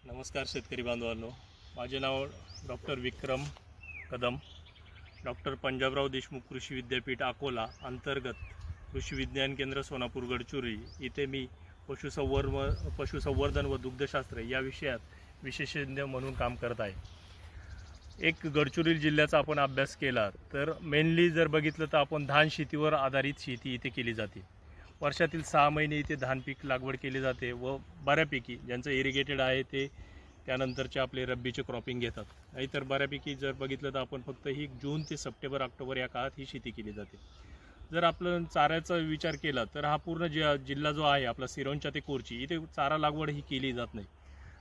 नमस्कार शेतकरी बांधवांनो, माझे नाव डॉक्टर विक्रम कदम, डॉक्टर पंजाबराव देशमुख कृषी विद्यापीठ अकोला अंतर्गत कृषी विज्ञान केंद्र सोनापूर गडचिरोली इथे मी पशुसंवर्धन व दुग्धशास्त्र या विषयात विशेषज्ञ म्हणून काम करत आहे। एक गडचिरोली जिल्ह्याचा आपण अभ्यास केला तर मेनली जर बघितलं तर आपण धान शेतीवर आधारित शेती इथे केली जाते। वर्षातील 6 महिने इथे धान पीक लागवड केली जाते व बऱ्यापैकी ज्यांचं इरिगेटेड आहे ते त्यानंतरचे आपले रब्बीचे क्रॉपिंग घेतात। नाहीतर बऱ्यापैकी जर बघितलं तर आपण फक्त ही जून ते सप्टेंबर ऑक्टोबर या काळात ही शेती केली जाते। जर आपण चाऱ्याचा विचार केला तर हा पूर्ण जिल्हा जो आहे आपला सिरोंचा ते कोरची इथे चारा लागवड ही केली जात नाही।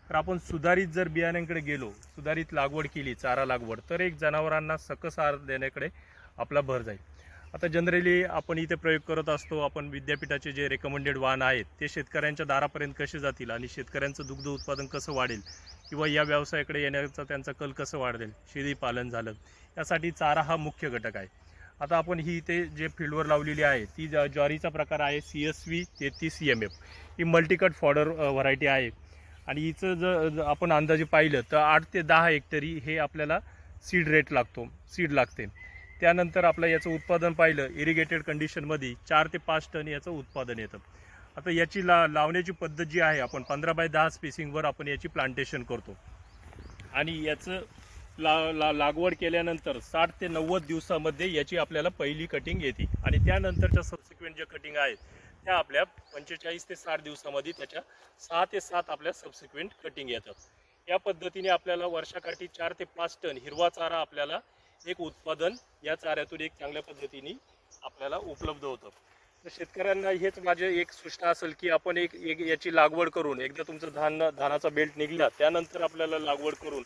तर आपण सुधारित जर बियाण्यांकडे गेलो, सुधारित लागवड केली चारा लागवड, तर एक जनावरांना सकस आहार देण्याकडे आपला भर जाईल। आता जनरली आपण इथे प्रयोग करत असतो, आपण विद्यापीठाचे जे रेकमेंडेड वाहन आहेत ते शेतकऱ्यांच्या दारापर्यंत कसे जातील आणि शेतकऱ्यांचं दुग्ध उत्पादन कसं वाढेल किंवा या व्यवसायाकडे येण्याचा त्यांचा कल कसं वाढेल, शेळी पालन झालं, यासाठी चारा हा मुख्य घटक आहे। आता आपण ही इथे जे फील्डवर लावलेली आहे ती ज्वारीचा प्रकार आहे CSV 33MM। ही मल्टीकट फॉडर व्हरायटी आहे आणि हिचं जर आपण अंदाजे पाहिलं तर 8 ते 10 हेक्टरी हे आपल्याला सीड लागते। त्यानंतर आपलं याचं उत्पादन पाहिलं इरिगेटेड कंडिशनमध्ये 4 ते 5 टन याचं उत्पादन येतं। आता याची लावण्याची पद्धत जी आहे आपण 15 बाय 10 स्पेसिंगवर आपण याची प्लांटेशन करतो आणि याचं लागवड केल्यानंतर 60 ते 90 दिवसामध्ये याची आपल्याला पहिली कटिंग येते आणि त्यानंतरच्या सबसिक्वेंट जे कटिंग आहेत त्या आपल्या 45 ते 60 दिवसामध्ये त्याच्या 6 ते 7 आपल्या सबसिक्वेंट कटिंग येतात। या पद्धतीने आपल्याला वर्षाकाठी 4 ते 5 टन हिरवा चारा आपल्याला एक उत्पादन या चाऱ्यातून एक चांगल्या पद्धतीने आपल्याला उपलब्ध होतं। तर शेतकऱ्यांना हेच माझे एक सूचना असेल की आपण एक याची लागवड करून एकदा तुमचं धानाचा बेल्ट निघला त्यानंतर आपल्याला लागवड करून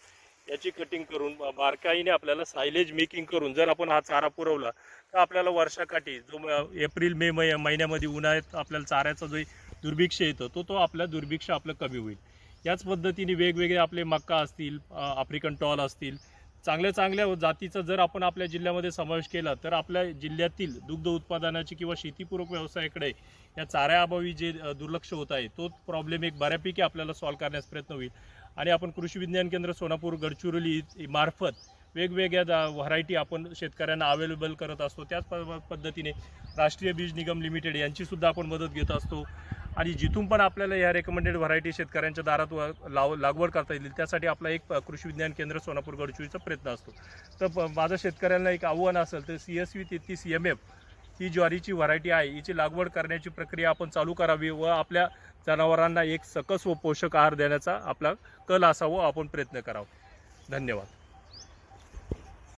याची कटिंग करून बारकाईने आपल्याला सायलेज मेकिंग करून जर आपण हा चारा पुरवला तर आपल्याला वर्षाकाठी जो एप्रिल मे महिन्यामध्ये उन्हाळ्यात आपल्याला चाऱ्याचा जो दुर्भिक्ष येतो तो आपल्या दुर्भिक्ष आपलं कमी होईल। याच पद्धतीने वेगवेगळे आपले मक्का असतील, आफ्रिकन टॉल असतील, चांगल्या जातीचा जर आपण आपल्या जिल्ह्यामध्ये समावेश केला तर आपल्या जिल्ह्यातील दुग्ध उत्पादनाची किंवा शेतीपूरक व्यवसायाकडे या चाऱ्याअभावी जे दुर्लक्ष होत आहे तो प्रॉब्लेम एक बऱ्यापैकी आपल्याला सॉल्व्ह करण्यास प्रयत्न होईल। आणि आपण कृषी विज्ञान केंद्र सोनापूर गडचिरोली मार्फत वेगवेगळ्या व्हरायटी आपण शेतकऱ्यांना अवेलेबल करत असतो। त्याच पद्धतीने राष्ट्रीय बीज निगम लिमिटेड यांची सुद्धा आपण मदत घेत असतो आणि जिथून पण आपल्याला या रेकमेंडेड व्हरायटी शेतकऱ्यांच्या दारात लागवड करता येईल त्यासाठी आपला एक कृषी विज्ञान केंद्र सोनापूर गडचिरोलीचा प्रयत्न असतो। तर माझं शेतकऱ्यांना एक आव्हान असेल तर CSV 33MM ही ज्वारीची व्हरायटी आहे, हिची लागवड करण्याची प्रक्रिया आपण चालू करावी व आपल्या जनावरांना एक सकस व पोषक आहार देण्याचा आपला कल असावा, आपण प्रयत्न करावा। धन्यवाद।